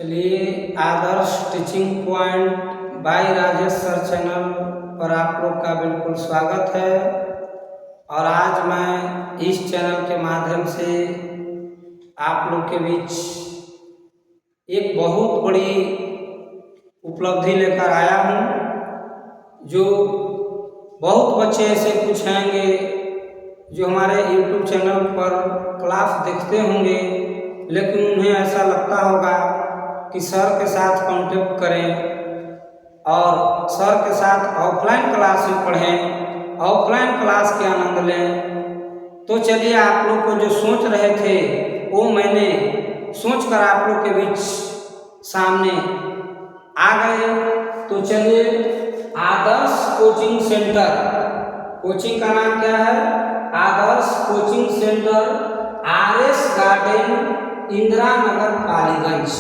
चलिए, Adarsh teaching point by Rajesh sir channel पर आप लोग का बिल्कुल स्वागत है। और आज मैं इस चैनल के माध्यम से आप लोग के बीच एक बहुत बड़ी उपलब्धि लेकर आया हूँ। जो बहुत बच्चे ऐसे पूछेंगे जो हमारे YouTube चैनल पर क्लास देखते होंगे, लेकिन उन्हें ऐसा लगता होगा कि सर के साथ कांटेक्ट करें और सर के साथ ऑफलाइन क्लास में पढ़ें, ऑफलाइन क्लास के आनंद लें। तो चलिए, आप लोग को जो सोच रहे थे वो मैंने सोचकर आप लोग के बीच सामने आ गए। तो चलिए, आदर्श कोचिंग सेंटर, कोचिंग का नाम क्या है? Adarsh coaching centre, RS garden, Indira Nagar, Paliganj.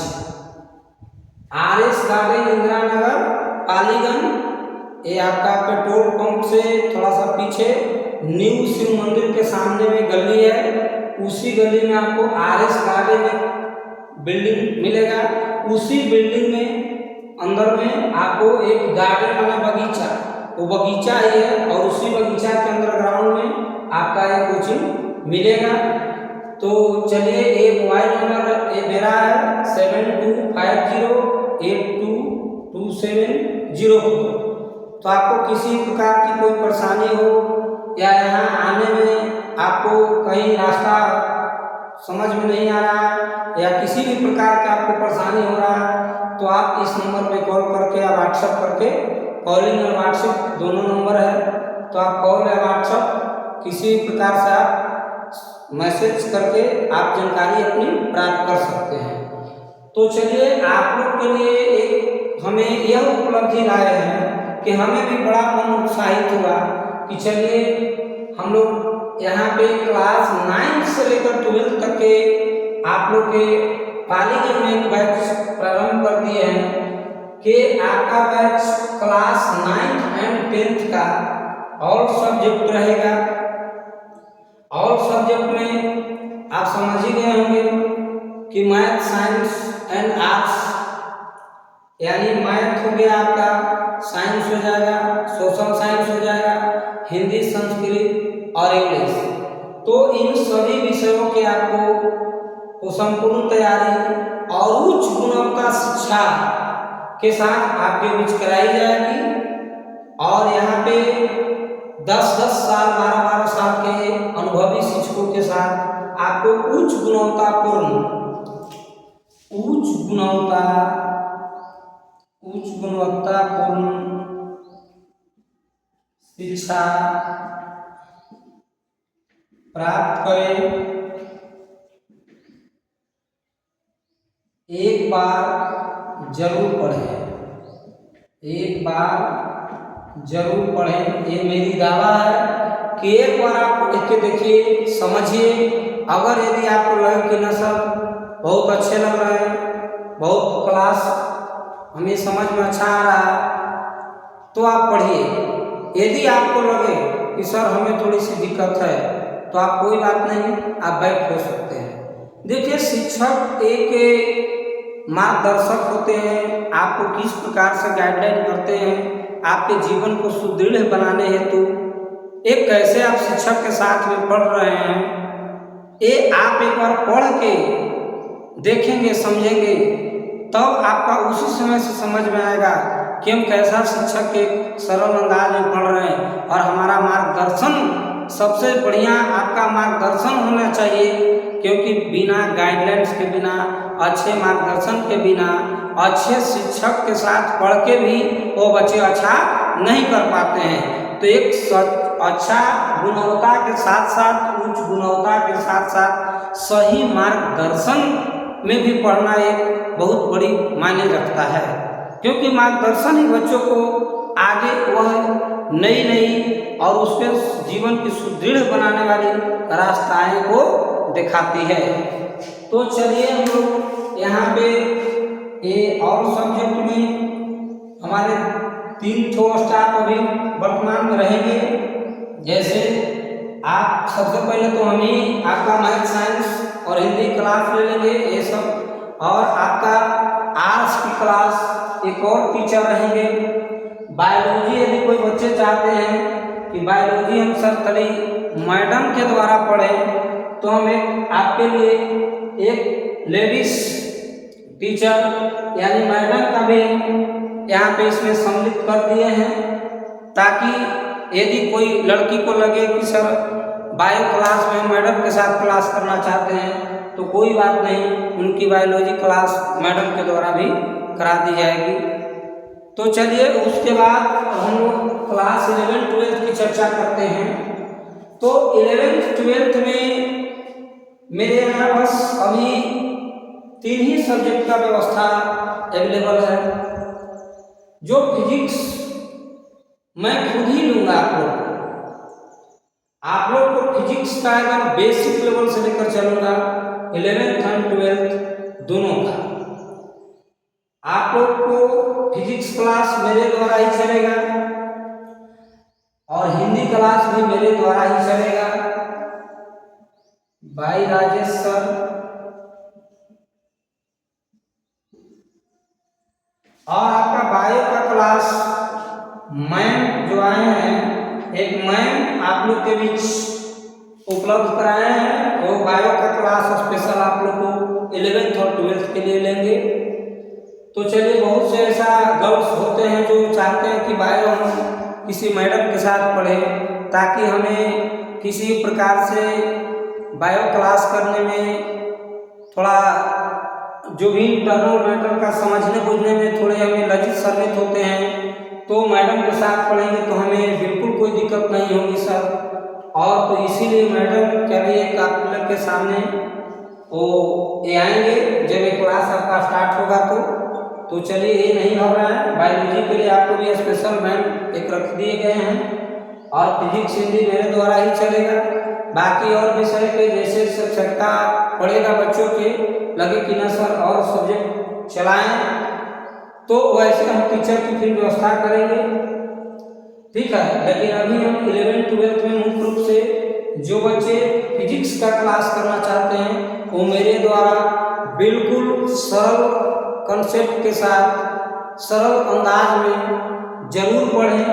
RS garden, Indira Nagar, Paliganj. ये आपका पेट्रोल पंप से थोड़ा सा पीछे न्यू शिव मंदिर के सामने में गली है। उसी गली में आपको RS गार्डन एक बिल्डिंग मिलेगा। उसी बिल्डिंग में अंदर में आपको एक गार्डन बना, बगीचा, वो बगीचा ही है। और उसी बगीचा के अंदर ग्राउंड में आपका एक कोचिंग मिलेगा। तो चलिए, ये मोबाइल नंबर ये मेरा है 7250822704। तो आपको किसी प्रकार की कोई परेशानी हो या यहाँ आने में आपको कहीं रास्ता समझ में नहीं आ रहा या किसी भी प्रकार का आपको परेशानी हो रहा है, तो आप इस नंबर पे कॉल करके या व्हाट्सएप करके, कॉलिंग और व्हाट्सएप दोनों नंबर है, तो आप कॉल या व्हाट्सएप किसी प्रकार से आप मैसेज करके आप जानकारी अपनी प्राप्त कर सकते हैं। तो चलिए, आप लोग के लिए एक हमें यह उपलब्धि लाए हैं कि हमें भी बड़ा मन उत्साहित हुआ कि चलिए, हम लोग यहाँ पे क्लास 9 से लेकर 12 तक के आप लोग के पालीगंज में एक बैच प्रारंभ कर दिए हैं कि आपका batch class 9th and 10th का ऑल सब्जेक्ट रहेगा। ऑल सब्जेक्ट में आप समझ ही गए होंगे कि मैथ, साइंस एंड आर्ट्स, यानी मैथ हो गया आपका, साइंस हो जाएगा, सोशल साइंस हो जाएगा, हिंदी, संस्कृत और इंग्लिश। तो इन सभी विषयों के आपको संपूर्ण तैयारी और उच्च गुणवत्ता शिक्षा के साथ आपके बीच कराई जाएगी। और यहाँ पे 10-10 साल, 12-12 साल के अनुभवी शिक्षकों के साथ आपको उच्च गुणवत्तापूर्ण शिक्षा प्राप्त करें। एक बार जरूर पढ़ें, ये मेरी दावा है कि एक बार आप पढ़ के देखिए, समझिए। अगर यदि आपको लगे कि ना सर बहुत अच्छे लग रहे हैं, बहुत क्लास हमें समझ में अच्छा आ रहा है, तो आप पढ़िए। यदि आपको लगे कि सर हमें थोड़ी सी दिक्कत है, तो आप कोई बात नहीं, आप बैठ हो सकते हैं। देखिए, शिक्षक एक मार्गदर्शक होते हैं, आपको किस प्रकार से गाइडलाइन करते हैं आपके जीवन को सुदृढ़ बनाने हेतु। एक कैसे आप शिक्षक के साथ में पढ़ रहे हैं, ये आप एक बार पढ़ के देखेंगे, समझेंगे, तब आपका उसी समय से समझ में आएगा कि हम कैसा शिक्षक के सरल अंदाज में पढ़ रहे हैं। और हमारा मार्गदर्शन सबसे बढ़िया आपका मार्गदर्शन होना चाहिए, क्योंकि बिना गाइडलाइंस के, बिना अच्छे मार्गदर्शन के, बिना अच्छे शिक्षक के साथ पढ़ के भी वो बच्चे अच्छा नहीं कर पाते हैं। तो एक अच्छा गुणवत्ता के साथ साथ, उच्च गुणवत्ता के साथ साथ सही मार्गदर्शन में भी पढ़ना एक बहुत बड़ी मायने रखता है, क्योंकि मार्गदर्शन ही बच्चों को आगे वह नई और उसके जीवन की सुदृढ़ बनाने वाली रास्ताएं को दिखाती है। तो चलिए, हम लोग यहाँ पे ये ऑल सब्जेक्ट में हमारे 3 ठो स्टाफ अभी वर्तमान में रहेंगे। जैसे आप सबसे पहले तो हम ही आपका मैथ, साइंस और हिंदी क्लास ले लेंगे, ये सब। और आपका आर्ट्स की क्लास एक और टीचर रहेंगे। बायोलॉजी यदि कोई बच्चे चाहते हैं कि बायोलॉजी हम सर तली मैडम के द्वारा पढ़ें, तो हम एक आपके लिए एक लेडीज टीचर यानी मैडम का भी यहाँ पे इसमें सम्मिलित कर दिए हैं, ताकि यदि कोई लड़की को लगे कि सर बायो क्लास में मैडम के साथ क्लास करना चाहते हैं तो कोई बात नहीं, उनकी बायोलॉजी क्लास मैडम के द्वारा भी करा दी जाएगी। तो चलिए उसके बाद हम लोग क्लास 11-12 की चर्चा करते हैं। तो 11th-12th में मेरे यहाँ बस अभी 3 ही सब्जेक्ट का व्यवस्था अवेलेबल है। जो फिजिक्स मैं खुद ही लूँगा आप लोग को फिजिक्स का अगर बेसिक लेवल से लेकर चलूँगा 11th और 12th दोनों का, आप लोग को फिजिक्स क्लास मेरे द्वारा ही चलेगा और हिंदी क्लास भी मेरे द्वारा ही चलेगा भाई राजेश सर। और आपका बायो का क्लास मैम जो आए हैं, एक मैम आप लोग के बीच उपलब्ध कराए हैं, वो बायो का क्लास स्पेशल आप लोग को 11th और 12th के लिए लेंगे। तो चलिए, बहुत से ऐसा गर्ल्स होते हैं जो चाहते हैं कि बायो हम किसी मैडम के साथ पढ़ें, ताकि हमें किसी प्रकार से बायो क्लास करने में थोड़ा जो भी इंटरनल मैटर का समझने बुझने में थोड़े हमें लज्जित शर्मित होते हैं, तो मैडम के साथ पढ़ेंगे तो हमें बिल्कुल कोई दिक्कत नहीं होगी सर। और तो इसीलिए मैडम क्या भी एक आप लोग के सामने वो ये आएंगे जब ये क्लास आपका स्टार्ट होगा। तो चलिए, ये नहीं हो रहा है, बायोलॉजी के लिए आपको भी स्पेशल मैम एक रख दिए गए हैं और फिजिक्स हिंदी मेरे द्वारा ही चलेगा। बाकी और विषय के जैसे शिक्षकता पढ़ेगा बच्चों के लगे कि ना सर और सब्जेक्ट चलाएं, तो वैसे हम टीचर की फिर व्यवस्था करेंगे, ठीक है। लेकिन अभी हम 11th-12th में मुख्य रूप से जो बच्चे फिजिक्स का क्लास करना चाहते हैं वो मेरे द्वारा बिल्कुल सरल कंसेप्ट के साथ सरल अंदाज में जरूर पढ़ें,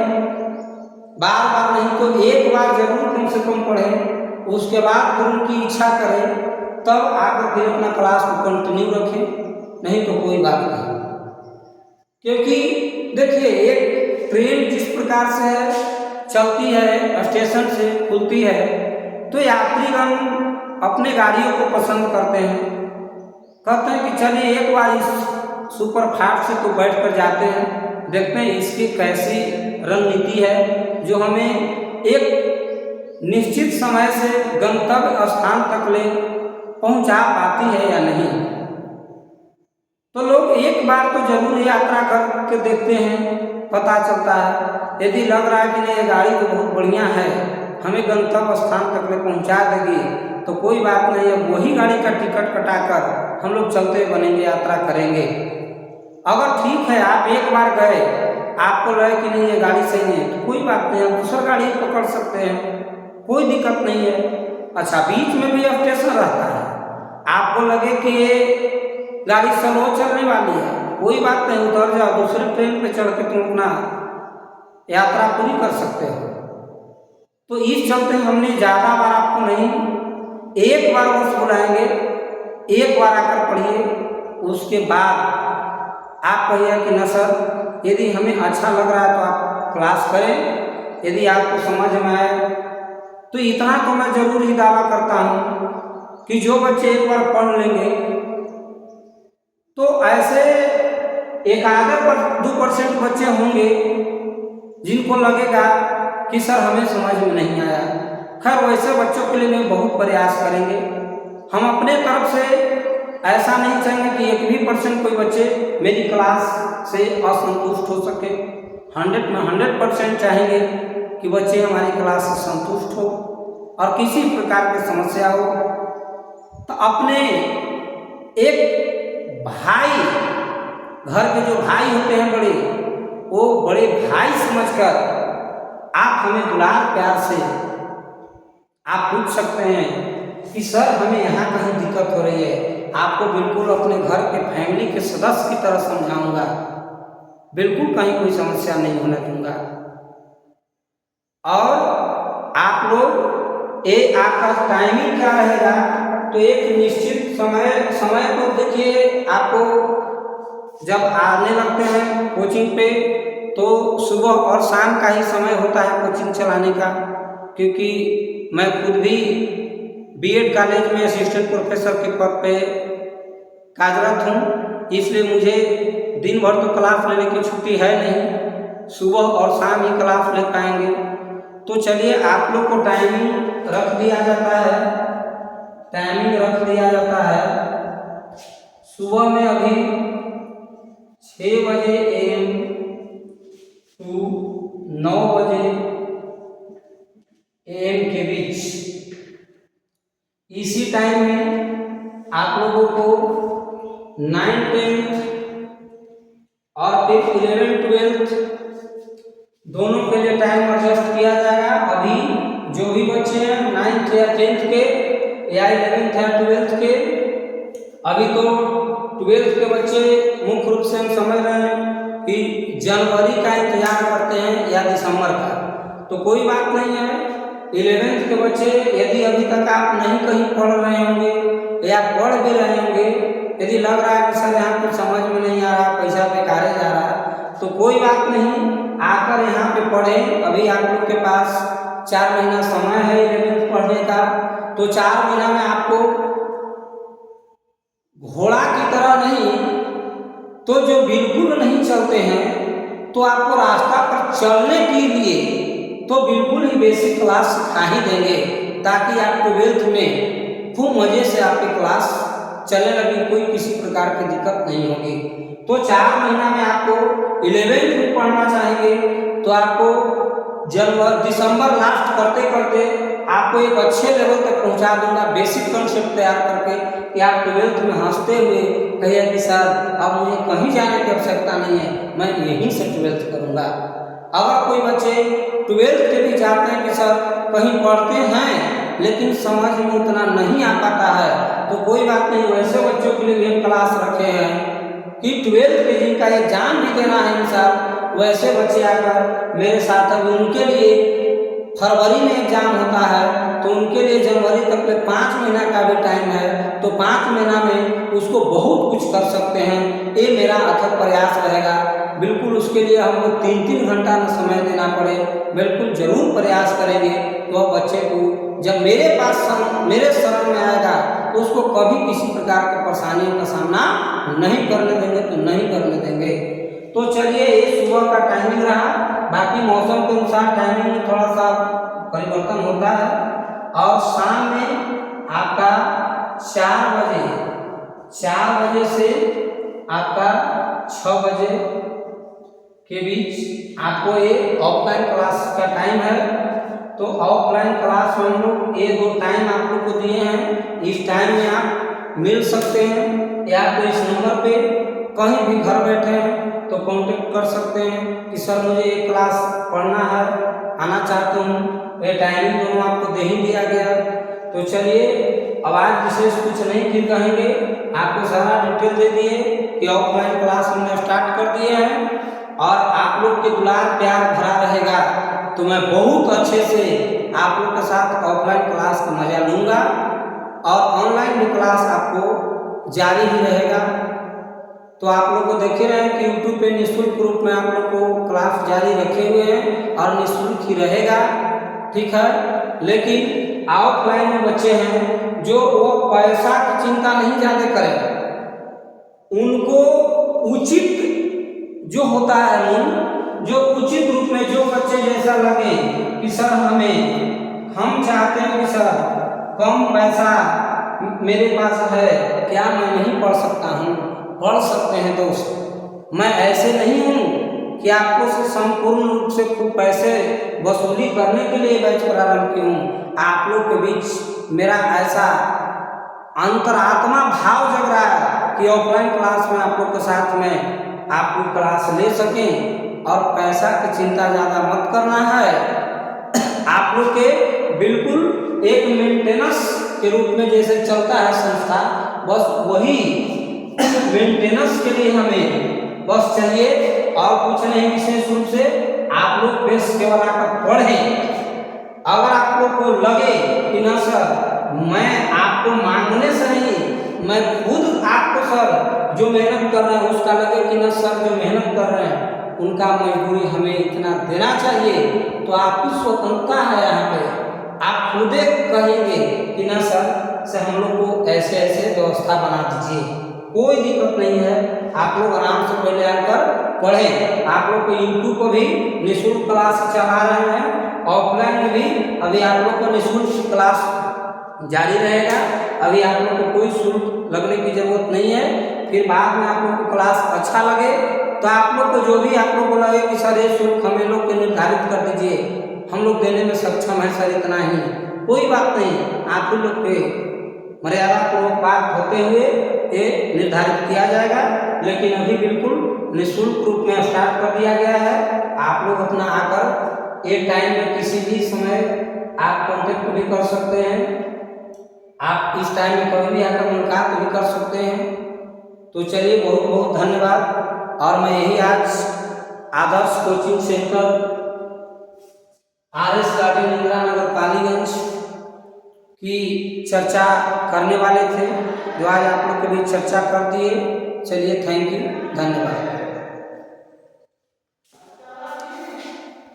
बार बार नहीं तो एक बार जरूर कम से कम पढ़ें, उसके बाद फिर उनकी इच्छा करें तब आकर फिर अपना क्लास को कंटिन्यू रखें, नहीं तो कोई बात नहीं। क्योंकि देखिए, एक ट्रेन जिस प्रकार से चलती है, स्टेशन से खुलती है, तो यात्रीगण अपने गाड़ियों को पसंद करते हैं, कहते हैं कि चलिए एक बार इस सुपर फास्ट से तो बैठ कर जाते हैं, देखते हैं इसकी कैसी रणनीति है जो हमें एक निश्चित समय से गंतव्य स्थान तक ले पहुंचा पाती है या नहीं। तो लोग एक बार तो जरूर यात्रा करके देखते हैं, पता चलता है। यदि लग रहा है कि नहीं ये गाड़ी तो बहुत बढ़िया है, हमें गंतव्य स्थान तक ले पहुंचा देगी, तो कोई बात नहीं, अब वही गाड़ी का टिकट कटाकर हम लोग चलते बनेंगे, यात्रा करेंगे। अगर ठीक है आप एक बार गए, आपको लगे कि नहीं ये गाड़ी सही है, तो कोई बात नहीं, हम दूसरा गाड़ी पकड़ सकते हैं, कोई दिक्कत नहीं है। अच्छा, बीच में भी स्टेशन रहता है, आपको लगे कि ये गाड़ी स्लो चलने वाली है, कोई बात नहीं, उतर जाओ, दूसरे ट्रेन पे चढ़ के तुम अपना यात्रा पूरी कर सकते हो। तो इस चलते हमने ज़्यादा बार आपको नहीं, एक बार बस बुलाएंगे, एक बार आकर पढ़िए, उसके बाद आप कहिए कि न सर यदि हमें अच्छा लग रहा है तो आप क्लास करें, यदि आपको समझ में आए तो इतना तो मैं जरूर ही दावा करता हूँ कि जो बच्चे एक बार पढ़ लेंगे तो ऐसे एक आधे 2% बच्चे होंगे जिनको लगेगा कि सर हमें समझ में नहीं आया। खैर, वैसे बच्चों के लिए मैं बहुत प्रयास करेंगे, हम अपने तरफ से ऐसा नहीं चाहेंगे कि 1% कोई बच्चे मेरी क्लास से असंतुष्ट हो सके। 100 में 100% चाहेंगे कि बच्चे हमारी क्लास से संतुष्ट हो और किसी प्रकार की समस्या हो तो अपने एक भाई, घर के जो भाई होते हैं बड़े, वो बड़े भाई समझकर आप हमें दुलार प्यार से आप पूछ सकते हैं कि सर हमें यहाँ कहीं दिक्कत हो रही है, आपको बिल्कुल अपने घर के फैमिली के सदस्य की तरह समझाऊंगा, बिल्कुल कहीं कोई समस्या नहीं होने दूंगा। और आप लोग आपका टाइमिंग क्या रहेगा, तो एक निश्चित समय को देखिए, आपको जब आने लगते हैं कोचिंग पे तो सुबह और शाम का ही समय होता है कोचिंग चलाने का, क्योंकि मैं खुद भी बीएड कॉलेज में असिस्टेंट प्रोफेसर के पद पे कार्यरत हूँ, इसलिए मुझे दिन भर तो क्लास लेने की छुट्टी है नहीं, सुबह और शाम ही क्लास ले पाएंगे। तो चलिए आप लोग को टाइमिंग रख दिया जाता है, सुबह में अभी 6 बजे AM टू 9 बजे AM के बीच, इसी टाइम में आप लोगों को 9th 10th और फिर 11th 12th दोनों के लिए टाइम एडजस्ट किया जाएगा। अभी जो भी बच्चे हैं 9th या 10th के या 11th या 12th के, अभी तो 12th के बच्चे मुख्य रूप से हम समझ रहे हैं कि जनवरी का इंतजार करते हैं या दिसंबर का, तो कोई बात नहीं है। 11th के बच्चे यदि अभी तक आप नहीं कहीं पढ़ रहे होंगे या पढ़ भी रहे होंगे, यदि लग रहा है कि सर यहाँ कुछ समझ में नहीं आ रहा, पैसा बेकार जा रहा है, तो कोई बात नहीं, आकर यहाँ पे पढ़ें। अभी आप लोग के पास 4 महीना समय है 11th पढ़ने का, तो 4 महीना में आपको घोड़ा की तरह नहीं, तो जो बिल्कुल नहीं चलते हैं तो आपको रास्ता पर चलने के लिए तो बिल्कुल ही बेसिक क्लास सिखा ही देंगे, ताकि आप 12th में खूब मजे से आपकी क्लास चलने लगी, कोई किसी प्रकार की दिक्कत नहीं होगी। तो 4 महीना में आपको 11th में पढ़ना चाहेंगे तो आपको दिसंबर लास्ट करते करते आपको एक अच्छे लेवल तक पहुंचा दूंगा, बेसिक कंसेप्ट तैयार करके, कि आप 12th में हंसते हुए कहिए कि सर अब मुझे कहीं जाने की आवश्यकता नहीं है, मैं यहीं से 12th करूंगा। अगर कोई बच्चे 12th के भी चाहते हैं कि सर कहीं पढ़ते हैं लेकिन समझ में उतना नहीं आ पाता है, तो कोई बात नहीं, वैसे बच्चों के लिए भी क्लास रखे हैं कि 12th के जिनका एग्जाम भी देना है सर, वैसे बच्चे आकर मेरे साथ, अभी उनके लिए फरवरी में एग्जाम होता है, तो उनके लिए जनवरी तक के 5 महीना का भी टाइम है, तो 5 महीना में उसको बहुत कुछ कर सकते हैं। ये मेरा अथक प्रयास रहेगा, बिल्कुल उसके लिए हमको 3-3 घंटा न समय देना पड़े, बिल्कुल जरूर प्रयास करेंगे। तो बच्चे को जब मेरे शरण में आएगा तो उसको कभी किसी प्रकार की परेशानियों का सामना नहीं करने देंगे, तो नहीं करने देंगे। तो चलिए ये सुबह का टाइमिंग रहा, बाकी मौसम के अनुसार टाइमिंग में थोड़ा सा परिवर्तन होता है, और शाम में आपका 4 बजे से आपका 6 बजे के बीच आपको ये ऑफलाइन क्लास का टाइम है। तो ऑफलाइन क्लास में हम लोग ये 2 टाइम आप लोग को दिए हैं, इस टाइम में आप मिल सकते हैं, या तो इस नंबर पे कहीं भी घर बैठे हैं तो कांटेक्ट कर सकते हैं कि सर मुझे ये क्लास पढ़ना है, आना चाहता हूँ। ये टाइमिंग दोनों आपको दे ही दिया गया। तो चलिए अब आज विशेष कुछ नहीं फिर कहेंगे, आपको सारा डिटेल दे दिए कि ऑफलाइन क्लास हमने स्टार्ट कर दिए हैं, और आप लोग के दुलार प्यार भरा रहेगा तो मैं बहुत अच्छे से आप लोग के साथ ऑफलाइन क्लास का मजा लूँगा, और ऑनलाइन भी क्लास आपको जारी ही रहेगा। तो आप लोग को देखे रहे कि यूट्यूब पे निःशुल्क रूप में आप लोग को क्लास जारी रखे हुए हैं और निःशुल्क ही रहेगा, ठीक है। लेकिन ऑफलाइन में बच्चे हैं जो वो पैसा की चिंता नहीं ज़्यादा करें, उनको उचित जो होता है मूल, जो उचित रूप में जो बच्चे जैसा लगे कि सर हम चाहते हैं कि सर कम पैसा मेरे पास है, क्या मैं नहीं पढ़ सकता हूँ? पढ़ सकते हैं दोस्त। मैं ऐसे नहीं हूँ कि आपको से संपूर्ण रूप से खूब पैसे वसूली करने के लिए बैच प्रारंभ की हूँ। आप लोग के बीच मेरा ऐसा अंतरात्मा भाव जग रहा है कि ऑफलाइन क्लास में आप लोग के साथ में आप लोग क्लास ले सकें, और पैसा की चिंता ज़्यादा मत करना है। आप लोग के बिल्कुल एक मेंटेनेंस के रूप में जैसे चलता है संस्था, बस वही मेंटेनेंस के लिए हमें बस चाहिए और कुछ नहीं। विशेष रूप से आप लोग बेस केवल आकर पढ़ें। अगर आप लोग को लगे कि ना सर मैं आपको मांगने से नहीं, मैं खुद आपको सर जो मेहनत कर रहे हैं उसका लगे कि ना सर जो मेहनत कर रहे हैं उनका मजदूरी हमें इतना देना चाहिए, तो आपकी स्वतंत्रता है। यहाँ पे आप खुद कहेंगे कि ना सर हम लोग को ऐसे ऐसे व्यवस्था बना दीजिए, कोई दिक्कत नहीं है। आप लोग आराम से पहले आकर पढ़ें। आप लोग को यूट्यूब पर भी निःशुल्क क्लास चला रहे हैं, ऑफलाइन में भी अभी आप लोग को निःशुल्क क्लास जारी रहेगा। अभी आप लोग को कोई शुल्क लगने की जरूरत नहीं है। फिर बाद में आप लोग को क्लास अच्छा लगे तो आप लोग को जो भी आप लोग को लगे कि सर ये शुल्क हमें लोग के निर्धारित कर दीजिए, हम लोग देने में सक्षम है सर इतना ही, कोई बात नहीं। आप लोग के मर्यादा पूर्वक बात होते हुए ये निर्धारित किया जाएगा। लेकिन अभी बिल्कुल निःशुल्क रूप में स्टार्ट कर दिया गया है। आप लोग अपना आकर एक टाइम में किसी भी समय आप कांटेक्ट भी कर सकते हैं। आप इस टाइम में कभी भी आकर मुलाकात भी कर सकते हैं। तो चलिए बहुत बहुत धन्यवाद। और मैं यही आज Adarsh coaching centre RS garden Indira Nagar Paliganj की चर्चा करने वाले थे, जो आज आप लोग के बीच चर्चा कर दिए। चलिए थैंक यू, धन्यवाद।